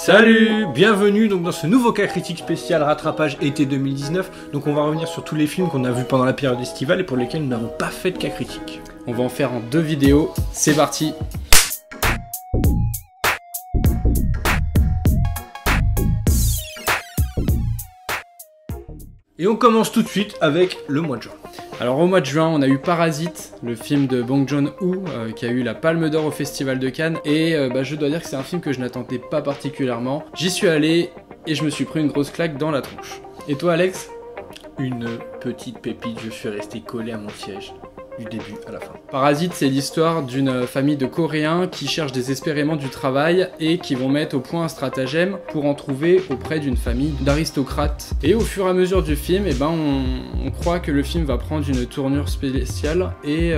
Salut, bienvenue donc dans ce nouveau cas critique spécial rattrapage été 2019. Donc on va revenir sur tous les films qu'on a vus pendant la période estivale et pour lesquels nous n'avons pas fait de cas critique. On va en faire en 2 vidéos, c'est parti. Et on commence tout de suite avec le mois de juin. Alors au mois de juin, on a eu Parasite, le film de Bong Joon-ho, qui a eu la Palme d'Or au Festival de Cannes. Et je dois dire que c'est un film que je n'attendais pas particulièrement. J'y suis allé et je me suis pris une grosse claque dans la tronche. Et toi Alex? Une petite pépite, je suis resté collé à mon siège. Du début à la fin. Parasite, c'est l'histoire d'une famille de Coréens qui cherchent désespérément du travail et qui vont mettre au point un stratagème pour en trouver auprès d'une famille d'aristocrates. Et au fur et à mesure du film, on croit que le film va prendre une tournure spéciale et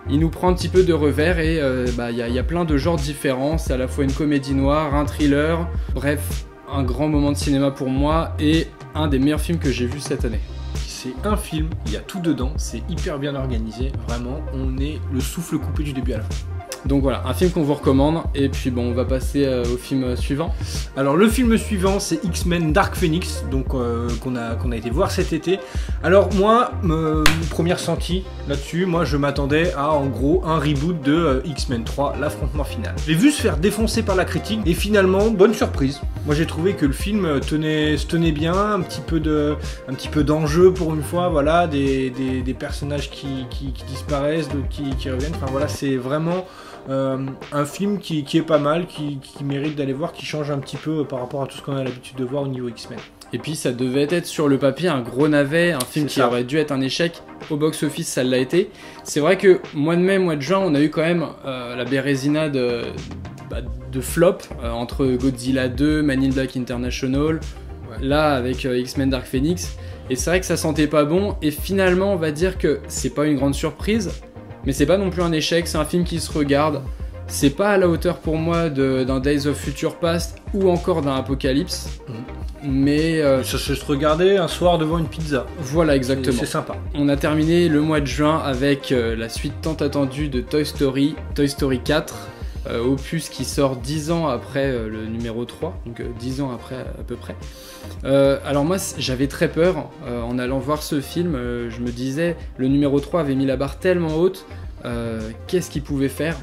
il nous prend un petit peu de revers et il y a plein de genres différents. C'est à la fois une comédie noire, un thriller, bref, un grand moment de cinéma pour moi et un des meilleurs films que j'ai vu cette année. C'est un film, il y a tout dedans, c'est hyper bien organisé, vraiment, on est le souffle coupé du début à la fin. Donc voilà, un film qu'on vous recommande, et puis bon, on va passer au film suivant. Alors le film suivant, c'est X-Men Dark Phoenix, donc qu'on a été voir cet été. Alors moi, première sentie là-dessus, moi je m'attendais à en gros un reboot de X-Men 3, l'affrontement final. J'ai vu se faire défoncer par la critique, et finalement, bonne surprise. Moi j'ai trouvé que le film se tenait bien, un petit peu d'enjeu pour une fois, voilà, des personnages qui disparaissent, d'autres qui reviennent, enfin voilà, c'est vraiment... un film qui est pas mal, qui mérite d'aller voir, qui change un petit peu par rapport à tout ce qu'on a l'habitude de voir au niveau X-Men. Et puis ça devait être sur le papier un gros navet, un film qui aurait dû être un échec. Au box-office, ça l'a été. C'est vrai que mois de mai, mois de juin, on a eu quand même la bérésina de flop entre Godzilla 2, Man in Black International, là avec X-Men Dark Phoenix. Et c'est vrai que ça sentait pas bon. Et finalement, on va dire que c'est pas une grande surprise. Mais c'est pas non plus un échec, c'est un film qui se regarde. C'est pas à la hauteur pour moi d'un Days of Future Past ou encore d'un Apocalypse. Mais ça se regardait un soir devant une pizza. Voilà, exactement. C'est sympa. On a terminé le mois de juin avec la suite tant attendue de Toy Story 4. Opus qui sort 10 ans après le numéro 3, donc 10 ans après à peu près. Alors moi j'avais très peur en allant voir ce film, je me disais le numéro 3 avait mis la barre tellement haute, qu'est-ce qu'il pouvait faire?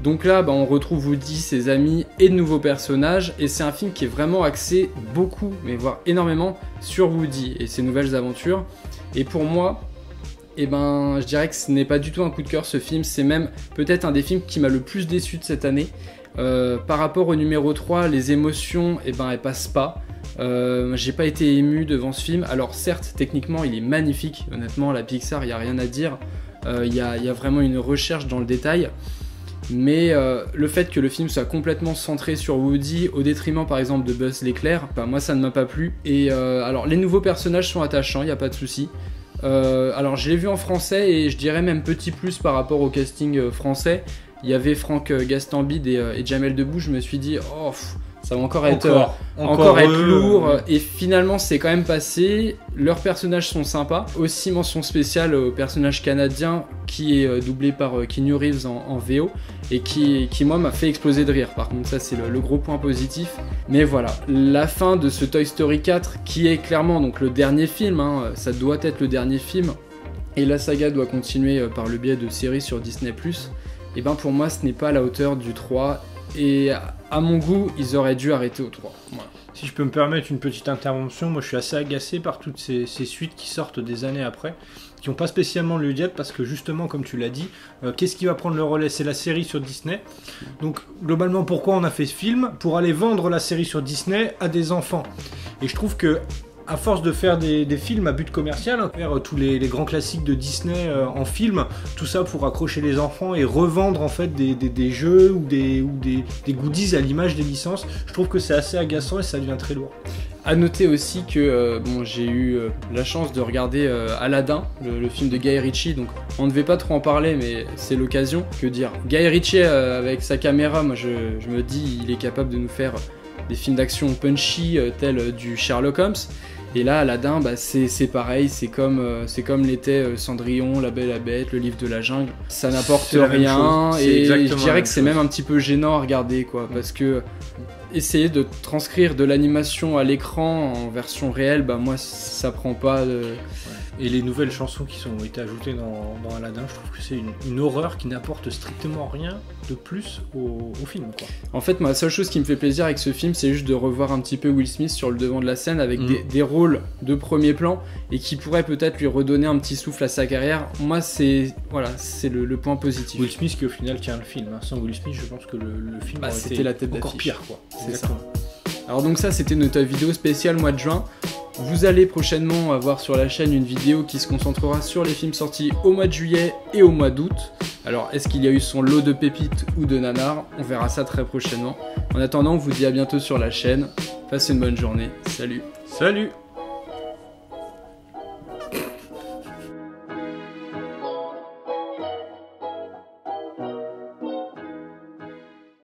Donc là on retrouve Woody, ses amis et de nouveaux personnages et c'est un film qui est vraiment axé beaucoup, mais voire énormément sur Woody et ses nouvelles aventures. Et pour moi, je dirais que ce n'est pas du tout un coup de cœur ce film, c'est même peut-être un des films qui m'a le plus déçu de cette année. Par rapport au numéro 3, les émotions, elles passent pas. J'ai pas été ému devant ce film. Alors certes, techniquement, il est magnifique. Honnêtement, la Pixar, il n'y a rien à dire. Il y a vraiment une recherche dans le détail. Mais le fait que le film soit complètement centré sur Woody, au détriment par exemple de Buzz l'éclair, moi ça ne m'a pas plu. Et alors les nouveaux personnages sont attachants, il n'y a pas de souci. Alors je l'ai vu en français et je dirais même petit plus par rapport au casting français. Il y avait Franck Gastambide et Jamel Debbouze, je me suis dit oh ça va encore être lourd et finalement c'est quand même passé. Leurs personnages sont sympas. Aussi mention spéciale au personnage canadien qui est doublé par Keanu Reeves en VO et qui moi m'a fait exploser de rire. Par contre ça c'est le gros point positif. Mais voilà, la fin de ce Toy Story 4 qui est clairement donc le dernier film, ça doit être le dernier film et la saga doit continuer par le biais de séries sur Disney+. Et pour moi ce n'est pas à la hauteur du 3 et à mon goût ils auraient dû arrêter au 3. Voilà. Si je peux me permettre une petite intervention, moi je suis assez agacé par toutes ces suites qui sortent des années après, qui n'ont pas spécialement lieu d'être parce que justement comme tu l'as dit, qu'est-ce qui va prendre le relais? C'est la série sur Disney. Donc globalement pourquoi on a fait ce film? Pour aller vendre la série sur Disney à des enfants. Et je trouve que à force de faire des films à but commercial, faire tous les grands classiques de Disney en film, tout ça pour accrocher les enfants et revendre en fait des jeux ou des goodies à l'image des licences, je trouve que c'est assez agaçant et ça devient très lourd. A noter aussi que j'ai eu la chance de regarder Aladdin, le film de Guy Ritchie, donc on ne devait pas trop en parler mais c'est l'occasion. Que dire, Guy Ritchie avec sa caméra, moi je me dis il est capable de nous faire des films d'action punchy tels du Sherlock Holmes. Et là, Aladdin, bah, c'est pareil, c'est comme l'était Cendrillon, La Belle et la Bête, Le Livre de la Jungle. Ça n'apporte rien, et je dirais que c'est même un petit peu gênant à regarder, quoi, parce que essayer de transcrire de l'animation à l'écran en version réelle, bah moi ça prend pas. Et les nouvelles chansons qui ont été ajoutées dans Aladdin, je trouve que c'est une horreur qui n'apporte strictement rien de plus au film, quoi. En fait, moi, la seule chose qui me fait plaisir avec ce film, c'est juste de revoir un petit peu Will Smith sur le devant de la scène avec des rôles de premier plan et qui pourraient peut-être lui redonner un petit souffle à sa carrière. Moi, c'est le point positif. Will Smith qui au final tient le film. Sans Will Smith, je pense que le film aurait c'était été la tête encore d'affiche. pire, quoi. C'est ça. Alors donc ça, c'était notre vidéo spéciale mois de juin. Vous allez prochainement avoir sur la chaîne une vidéo qui se concentrera sur les films sortis au mois de juillet et au mois d'août. Alors, est-ce qu'il y a eu son lot de pépites ou de nanars? On verra ça très prochainement. En attendant, on vous dit à bientôt sur la chaîne. Passez une bonne journée. Salut. Salut.